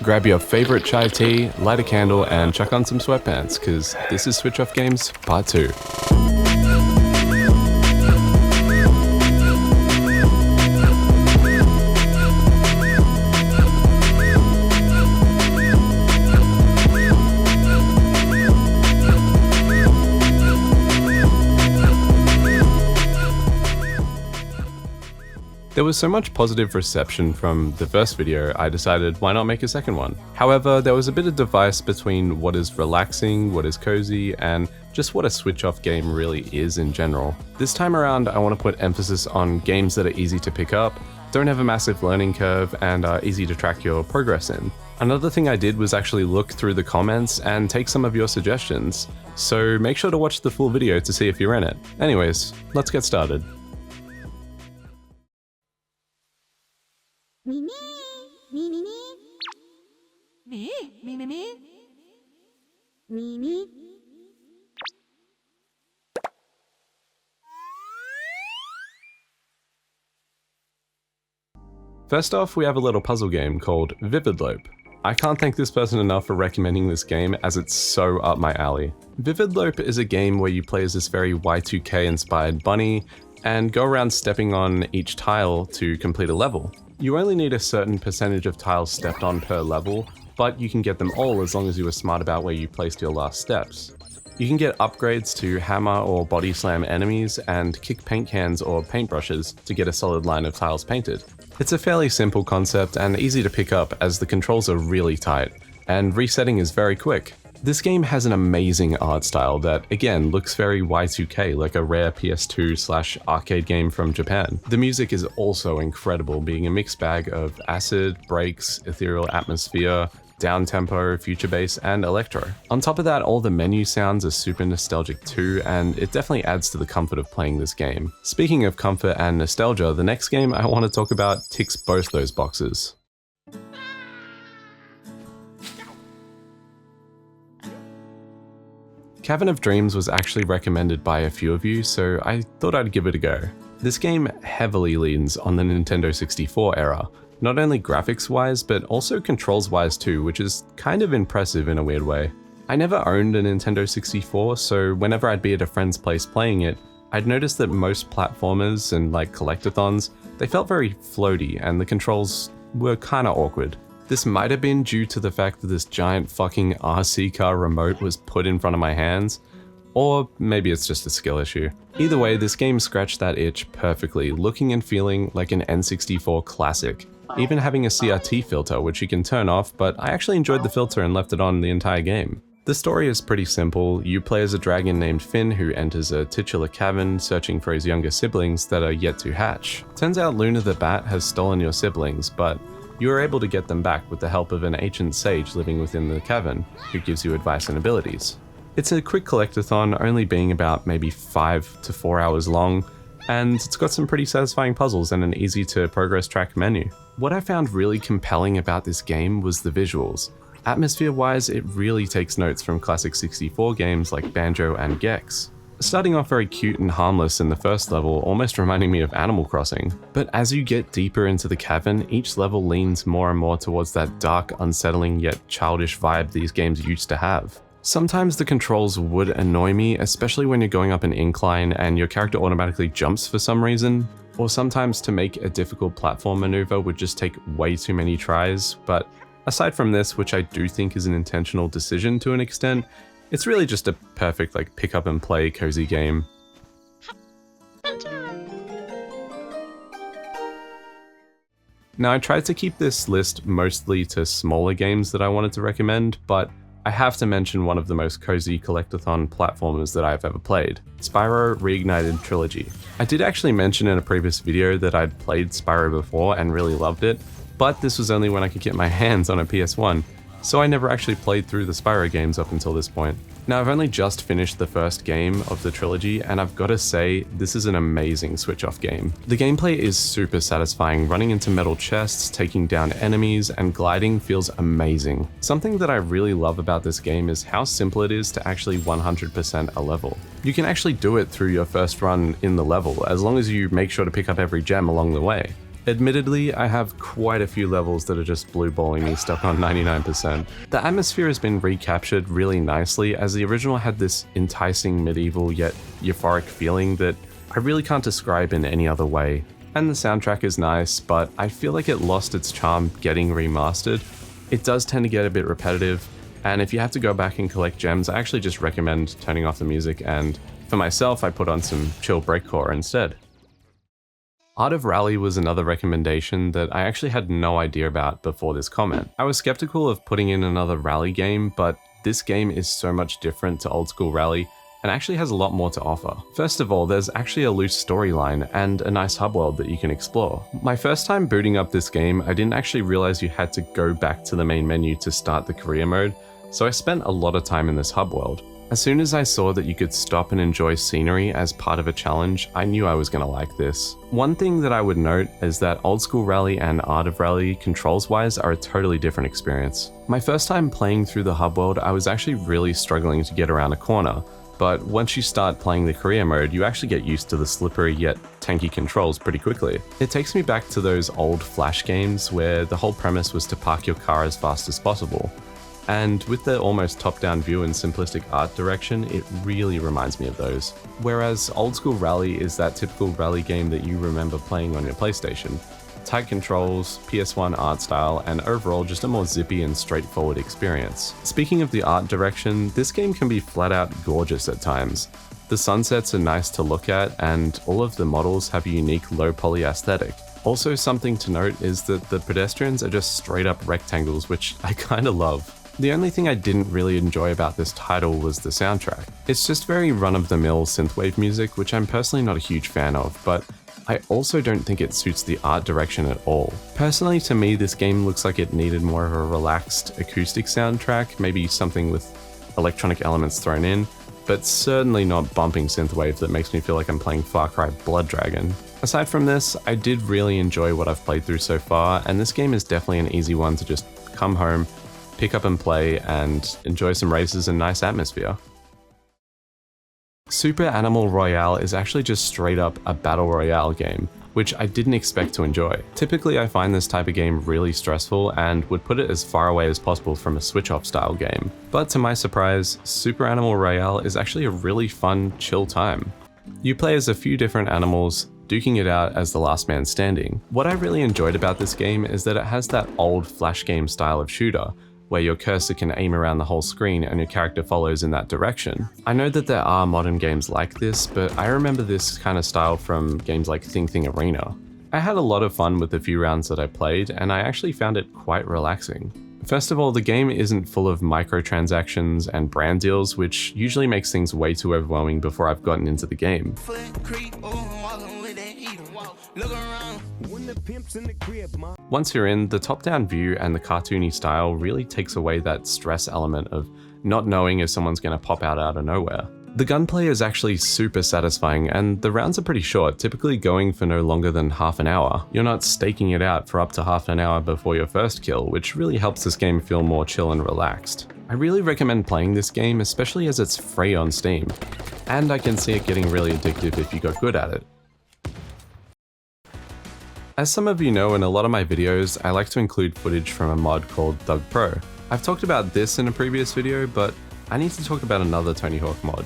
Grab your favorite chai tea, light a candle, and chuck on some sweatpants, because this is Switch Off Games Part 2. There was so much positive reception from the first video, I decided why not make a second one. However, there was a bit of device between what is relaxing, what is cozy, and just what a switch-off game really is in general. This time around, I want to put emphasis on games that are easy to pick up, don't have a massive learning curve, and are easy to track your progress in. Another thing I did was actually look through the comments and take some of your suggestions, so make sure to watch the full video to see if you're in it. Anyways, let's get started. First off, we have a little puzzle game called Vividlope. I can't thank this person enough for recommending this game, as it's so up my alley. Vividlope is a game where you play as this very Y2K inspired bunny and go around stepping on each tile to complete a level. You only need a certain percentage of tiles stepped on per level, but you can get them all as long as you were smart about where you placed your last steps. You can get upgrades to hammer or body slam enemies and kick paint cans or paintbrushes to get a solid line of tiles painted. It's a fairly simple concept and easy to pick up as the controls are really tight, and resetting is very quick. This game has an amazing art style that, again, looks very Y2K, like a rare PS2/arcade game from Japan. The music is also incredible, being a mixed bag of acid, breaks, ethereal atmosphere, down-tempo, future bass, and electro. On top of that, all the menu sounds are super nostalgic too, and it definitely adds to the comfort of playing this game. Speaking of comfort and nostalgia, the next game I want to talk about ticks both those boxes. Cavern of Dreams was actually recommended by a few of you, so I thought I'd give it a go. This game heavily leans on the Nintendo 64 era, not only graphics-wise, but also controls-wise too, which is kind of impressive in a weird way. I never owned a Nintendo 64, so whenever I'd be at a friend's place playing it, I'd notice that most platformers and like collectathons, they felt very floaty and the controls were kinda awkward. This might have been due to the fact that this giant fucking RC car remote was put in front of my hands, or maybe it's just a skill issue. Either way, this game scratched that itch perfectly, looking and feeling like an N64 classic, even having a CRT filter which you can turn off, but I actually enjoyed the filter and left it on the entire game. The story is pretty simple. You play as a dragon named Finn who enters a titular cavern searching for his younger siblings that are yet to hatch. Turns out Luna the Bat has stolen your siblings, but you are able to get them back with the help of an ancient sage living within the cavern, who gives you advice and abilities. It's a quick collectathon, only being about maybe 5 to 4 hours long, and it's got some pretty satisfying puzzles and an easy to progress track menu. What I found really compelling about this game was the visuals. Atmosphere-wise, it really takes notes from classic 64 games like Banjo and Gex. Starting off very cute and harmless in the first level, almost reminding me of Animal Crossing. But as you get deeper into the cavern, each level leans more and more towards that dark, unsettling yet childish vibe these games used to have. Sometimes the controls would annoy me, especially when you're going up an incline and your character automatically jumps for some reason, or sometimes to make a difficult platform maneuver would just take way too many tries, but aside from this, which I do think is an intentional decision to an extent, it's really just a perfect like pick up and play cozy game. Now I tried to keep this list mostly to smaller games that I wanted to recommend, but I have to mention one of the most cozy collectathon platformers that I've ever played, SPYRO Reignited Trilogy. I did actually mention in a previous video that I'd played SPYRO before and really loved it, but this was only when I could get my hands on a PS1, so I never actually played through the SPYRO games up until this point. Now I've only just finished the first game of the trilogy, and I've got to say, this is an amazing switch-off game. The gameplay is super satisfying, running into metal chests, taking down enemies, and gliding feels amazing. Something that I really love about this game is how simple it is to actually 100% a level. You can actually do it through your first run in the level, as long as you make sure to pick up every gem along the way. Admittedly, I have quite a few levels that are just blue balling me stuck on 99%. The atmosphere has been recaptured really nicely, as the original had this enticing medieval yet euphoric feeling that I really can't describe in any other way. And the soundtrack is nice, but I feel like it lost its charm getting remastered. It does tend to get a bit repetitive, and if you have to go back and collect gems, I actually just recommend turning off the music, and for myself, I put on some chill breakcore instead. Art of Rally was another recommendation that I actually had no idea about before this comment. I was skeptical of putting in another Rally game, but this game is so much different to old school Rally and actually has a lot more to offer. First of all, there's actually a loose storyline and a nice hub world that you can explore. My first time booting up this game, I didn't actually realize you had to go back to the main menu to start the career mode, so I spent a lot of time in this hub world. As soon as I saw that you could stop and enjoy scenery as part of a challenge, I knew I was going to like this. One thing that I would note is that Old School Rally and Art of Rally controls-wise are a totally different experience. My first time playing through the hub world, I was actually really struggling to get around a corner, but once you start playing the career mode, you actually get used to the slippery yet tanky controls pretty quickly. It takes me back to those old Flash games where the whole premise was to park your car as fast as possible. And with the almost top-down view and simplistic art direction, it really reminds me of those. Whereas Old School Rally is that typical rally game that you remember playing on your PlayStation. Tight controls, PS1 art style, and overall just a more zippy and straightforward experience. Speaking of the art direction, this game can be flat out gorgeous at times. The sunsets are nice to look at, and all of the models have a unique low poly aesthetic. Also, something to note is that the pedestrians are just straight up rectangles, which I kinda love. The only thing I didn't really enjoy about this title was the soundtrack. It's just very run-of-the-mill synthwave music, which I'm personally not a huge fan of, but I also don't think it suits the art direction at all. Personally, to me, this game looks like it needed more of a relaxed acoustic soundtrack, maybe something with electronic elements thrown in, but certainly not bumping synthwave that makes me feel like I'm playing Far Cry Blood Dragon. Aside from this, I did really enjoy what I've played through so far, and this game is definitely an easy one to just come home, pick up and play, and enjoy some races and nice atmosphere. Super Animal Royale is actually just straight up a battle royale game, which I didn't expect to enjoy. Typically I find this type of game really stressful and would put it as far away as possible from a switch-off style game. But to my surprise, Super Animal Royale is actually a really fun, chill time. You play as a few different animals, duking it out as the last man standing. What I really enjoyed about this game is that it has that old Flash game style of shooter, where your cursor can aim around the whole screen and your character follows in that direction. I know that there are modern games like this, but I remember this kind of style from games like Thing Arena. I had a lot of fun with the few rounds that I played, and I actually found it quite relaxing. First of all, the game isn't full of microtransactions and brand deals, which usually makes things way too overwhelming before I've gotten into the game. Once you're in, the top-down view and the cartoony style really takes away that stress element of not knowing if someone's going to pop out of nowhere. The gunplay is actually super satisfying, and the rounds are pretty short, typically going for no longer than half an hour. You're not staking it out for up to half an hour before your first kill, which really helps this game feel more chill and relaxed. I really recommend playing this game, especially as it's free on Steam, and I can see it getting really addictive if you got good at it. As some of you know, in a lot of my videos, I like to include footage from a mod called Thug Pro. I've talked about this in a previous video, but I need to talk about another Tony Hawk mod,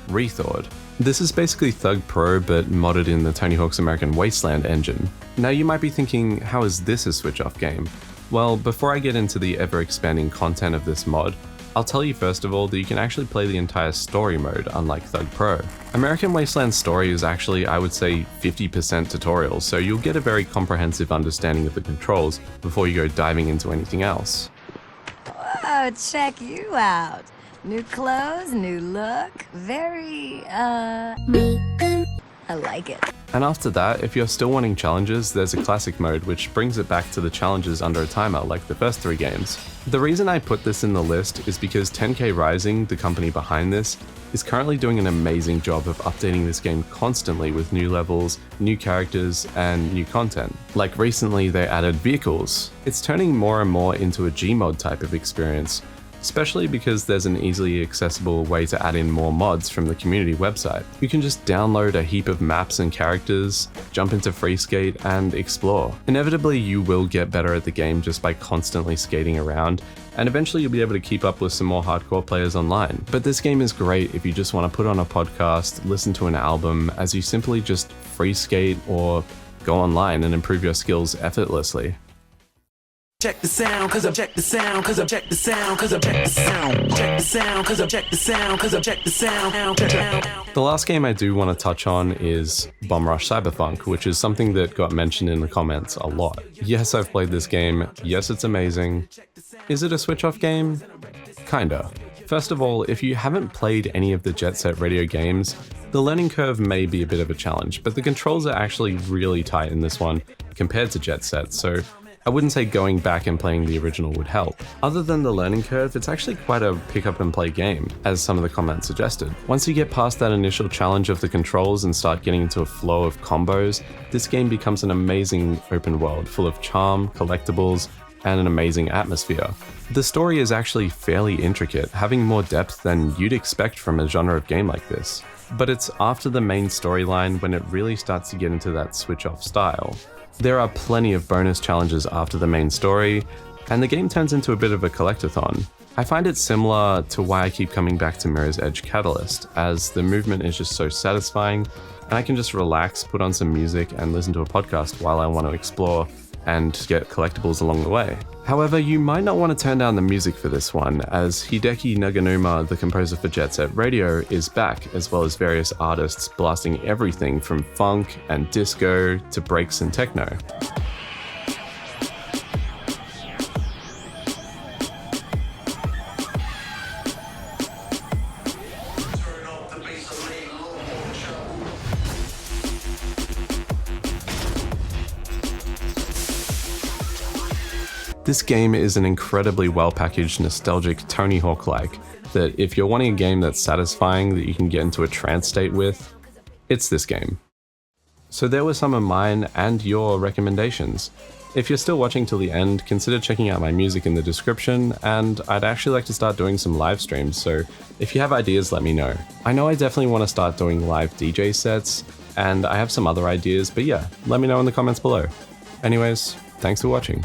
ReThawed. This is basically Thug Pro, but modded in the Tony Hawk's American Wasteland engine. Now you might be thinking, how is this a switch-off game? Well, before I get into the ever-expanding content of this mod, I'll tell you first of all that you can actually play the entire story mode, unlike Thug Pro. American Wasteland's story is actually, I would say, 50% tutorial, so you'll get a very comprehensive understanding of the controls before you go diving into anything else. Whoa, check you out. New clothes, new look, very, I like it. And after that, if you're still wanting challenges, there's a classic mode which brings it back to the challenges under a timer like the first 3 games. The reason I put this in the list is because 10K Rising, the company behind this, is currently doing an amazing job of updating this game constantly with new levels, new characters, and new content. Like recently they added vehicles. It's turning more and more into a Gmod type of experience, especially because there's an easily accessible way to add in more mods from the community website. You can just download a heap of maps and characters, jump into free skate, and explore. Inevitably, you will get better at the game just by constantly skating around, and eventually you'll be able to keep up with some more hardcore players online. But this game is great if you just want to put on a podcast, listen to an album, as you simply just free skate or go online and improve your skills effortlessly. Check the sound, cause I'm check the sound, cause I'm check the sound, cause I'm check the sound. Check the sound, cause I'm check the sound, cause I'm check the sound. The last game I do want to touch on is Bombrush Cyberpunk, which is something that got mentioned in the comments a lot. Yes, I've played this game. Yes, it's amazing. Is it a switch-off game? Kinda. First of all, if you haven't played any of the Jet Set Radio games, the learning curve may be a bit of a challenge, but the controls are actually really tight in this one compared to Jet Set, so I wouldn't say going back and playing the original would help. Other than the learning curve, it's actually quite a pick up and play game, as some of the comments suggested. Once you get past that initial challenge of the controls and start getting into a flow of combos, this game becomes an amazing open world full of charm, collectibles, and an amazing atmosphere. The story is actually fairly intricate, having more depth than you'd expect from a genre of game like this. But it's after the main storyline when it really starts to get into that switch-off style. There are plenty of bonus challenges after the main story, and the game turns into a bit of a collectathon. I find it similar to why I keep coming back to Mirror's Edge Catalyst, as the movement is just so satisfying, and I can just relax, put on some music, and listen to a podcast while I want to explore and get collectibles along the way. However, you might not want to turn down the music for this one, as Hideki Naganuma, the composer for Jet Set Radio, is back, as well as various artists blasting everything from funk and disco to breaks and techno. This game is an incredibly well-packaged, nostalgic Tony Hawk-like, that if you're wanting a game that's satisfying that you can get into a trance state with, it's this game. So there were some of mine and your recommendations. If you're still watching till the end, consider checking out my music in the description, and I'd actually like to start doing some live streams, so if you have ideas, let me know. I know I definitely want to start doing live DJ sets, and I have some other ideas, but yeah, let me know in the comments below. Anyways, thanks for watching.